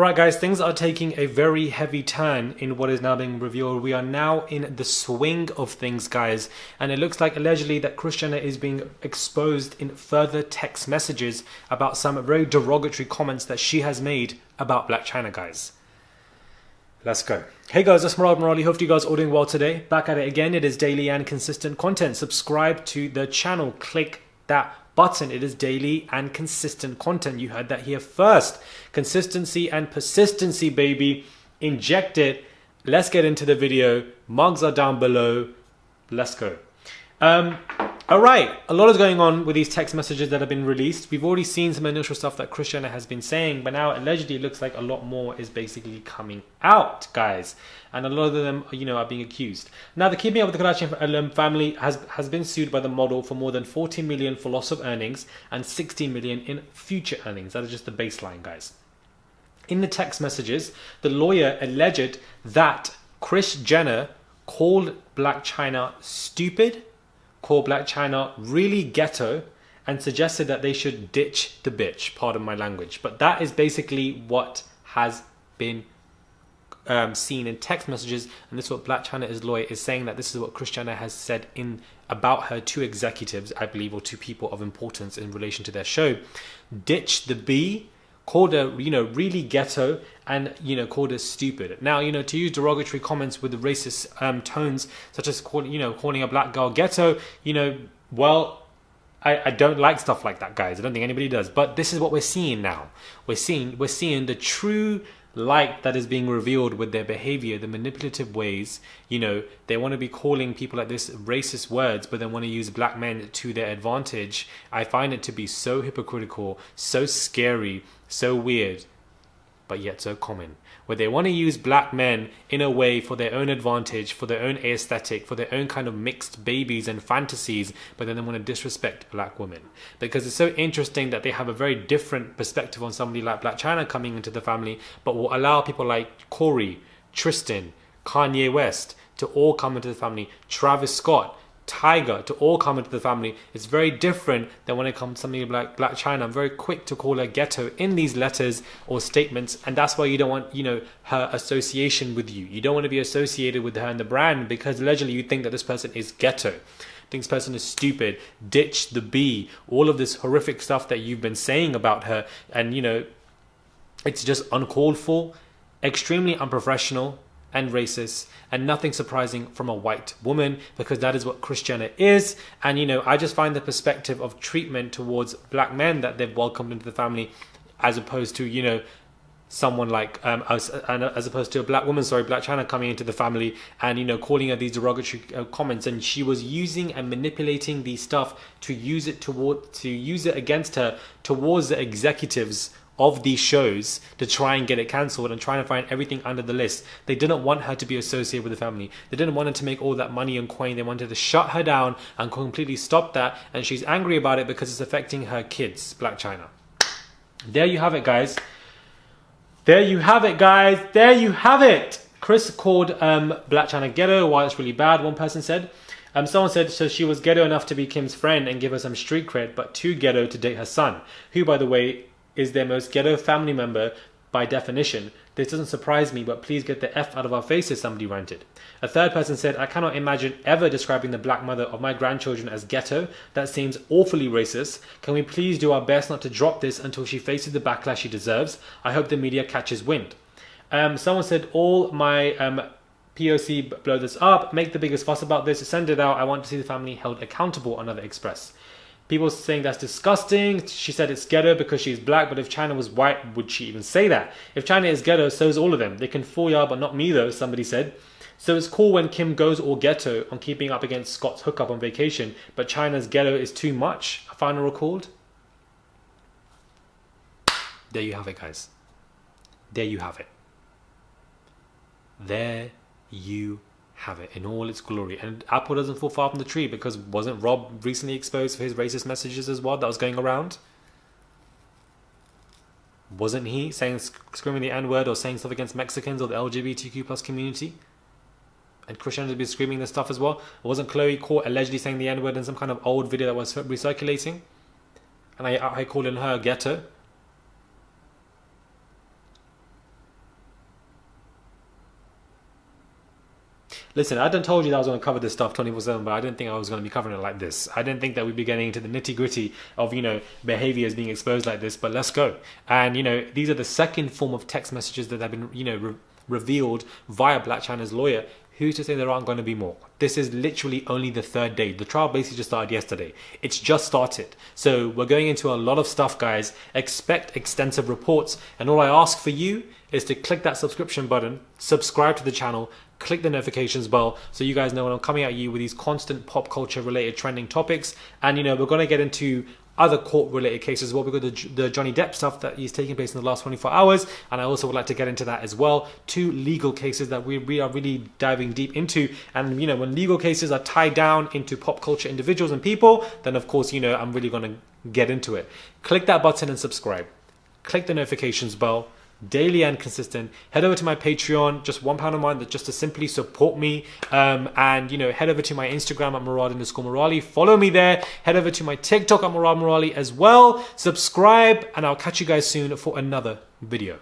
Right guys, things are taking a very heavy turn in what is now being revealed. We are now in the swing of things, guys, and it looks like allegedly that Kris Jenner is being exposed in further text messages about some very derogatory comments that she has made about Blac Chyna, guys. Let's go. Hey guys, it's Morali. Hope you guys are all doing well today. Back at it again. It is daily and consistent content. Subscribe to the channel. Click that button. It is daily and consistent content. You heard that here first. Consistency and persistency, baby. Inject it. Let's get into the video. Mugs are down below. Let's go. All right, a lot is going on with these text messages that have been released. We've already seen some initial stuff that Kris Jenner has been saying, but now allegedly it looks like a lot more is basically coming out, guys. And a lot of them, are being accused. Now, the Keeping Up with the Kardashian family has been sued by the model for more than 40 million for loss of earnings and 60 million in future earnings. That is just the baseline, guys. In the text messages, the lawyer alleged that Kris Jenner called Blac Chyna stupid, called Blac Chyna really ghetto, and suggested that they should ditch the bitch, pardon my language. But that is basically what has been seen in text messages, and this is what Blac Chyna's lawyer is saying, that this is what Kris Jenner has said about her to executives, I believe, or to people of importance in relation to their show. Ditch the B, called her, really ghetto, and, called her stupid. Now, to use derogatory comments with the racist tones, such as calling a black girl ghetto, well, I don't like stuff like that, guys. I don't think anybody does. But this is what we're seeing now. We're seeing the true light that is being revealed with their behavior, the manipulative ways. They want to be calling people like this racist words, but then want to use black men to their advantage. I find it to be so hypocritical, so scary, so weird, but yet so common, where they want to use black men in a way for their own advantage, for their own aesthetic, for their own kind of mixed babies and fantasies, but then they want to disrespect black women. Because it's so interesting that they have a very different perspective on somebody like Blac Chyna coming into the family, but will allow people like Corey, Tristan, Kanye West to all come into the family, Travis Scott, Tiger to all come into the family. It's very different than when it comes to something like Blac Chyna. I'm very quick to call her ghetto in these letters or statements, and that's why you don't want, her association with you. You don't want to be associated with her and the brand, because allegedly you think that this person is ghetto. Think this person is stupid. Ditch the B. All of this horrific stuff that you've been saying about her, and it's just uncalled for, extremely unprofessional, and racist, and nothing surprising from a white woman, because that is what Kris Jenner is. And I just find the perspective of treatment towards black men that they've welcomed into the family, as opposed to someone like as opposed to a black woman, Blac Chyna, coming into the family and calling her these derogatory comments, and she was using and manipulating these stuff to use it against her towards the executives of these shows, to try and get it cancelled and trying to find everything under the list. They didn't want her to be associated with the family. They didn't want her to make all that money and coin. They wanted to shut her down and completely stop that, and she's angry about it because it's affecting her kids, Blac Chyna. There you have it, guys. There you have it, guys. There you have it. Kris called Blac Chyna ghetto. Why it's really bad, one person said. Someone said, so she was ghetto enough to be Kim's friend and give her some street cred, but too ghetto to date her son, who, by the way, is their most ghetto family member by definition. This doesn't surprise me, but please get the F out of our faces, somebody ranted. A third person said, I cannot imagine ever describing the black mother of my grandchildren as ghetto. That seems awfully racist. Can we please do our best not to drop this until she faces the backlash she deserves? I hope the media catches wind. Someone said, all my POC blow this up, make the biggest fuss about this, send it out. I want to see the family held accountable, another express. People saying that's disgusting. She said it's ghetto because she's black, but if Chyna was white, would she even say that? If Chyna is ghetto, so is all of them. They can fool ya, but not me though, somebody said. So it's cool when Kim goes all ghetto on keeping up against Scott's hookup on vacation, but Chyna's ghetto is too much, a final recalled. There you have it, guys. There you have it. There you have it in all its glory. And apple doesn't fall far from the tree, because wasn't Rob recently exposed for his racist messages as well that was going around? Wasn't he screaming the N-word or saying stuff against Mexicans or the LGBTQ plus community? And Kris Jenner be screaming this stuff as well. Wasn't Chloe caught allegedly saying the N-word in some kind of old video that was recirculating? And I calling her ghetto. Listen, I done told you that I was going to cover this stuff 24/7, but I didn't think I was going to be covering it like this. I didn't think that we'd be getting into the nitty gritty of, behaviors being exposed like this, but let's go. And, these are the second form of text messages that have been, revealed via Blac Chyna's lawyer. Who's to say there aren't going to be more? This is literally only the third day. The trial basically just started yesterday. It's just started. So we're going into a lot of stuff, guys. Expect extensive reports. And all I ask for you is to click that subscription button, subscribe to the channel, click the notifications bell so you guys know when I'm coming at you with these constant pop culture related trending topics. And, we're going to get into other court-related cases as well. We've got the Johnny Depp stuff that is taking place in the last 24 hours, and I also would like to get into that as well. 2 legal cases that we are really diving deep into, and when legal cases are tied down into pop culture individuals and people, then of course I'm really going to get into it. Click that button and subscribe. Click the notifications bell. Daily and consistent. Head over to my Patreon, just £1 a month, just to simply support me. And head over to my Instagram at Murad_Morali. Follow me there. Head over to my TikTok at Murad Morali as well. Subscribe, and I'll catch you guys soon for another video.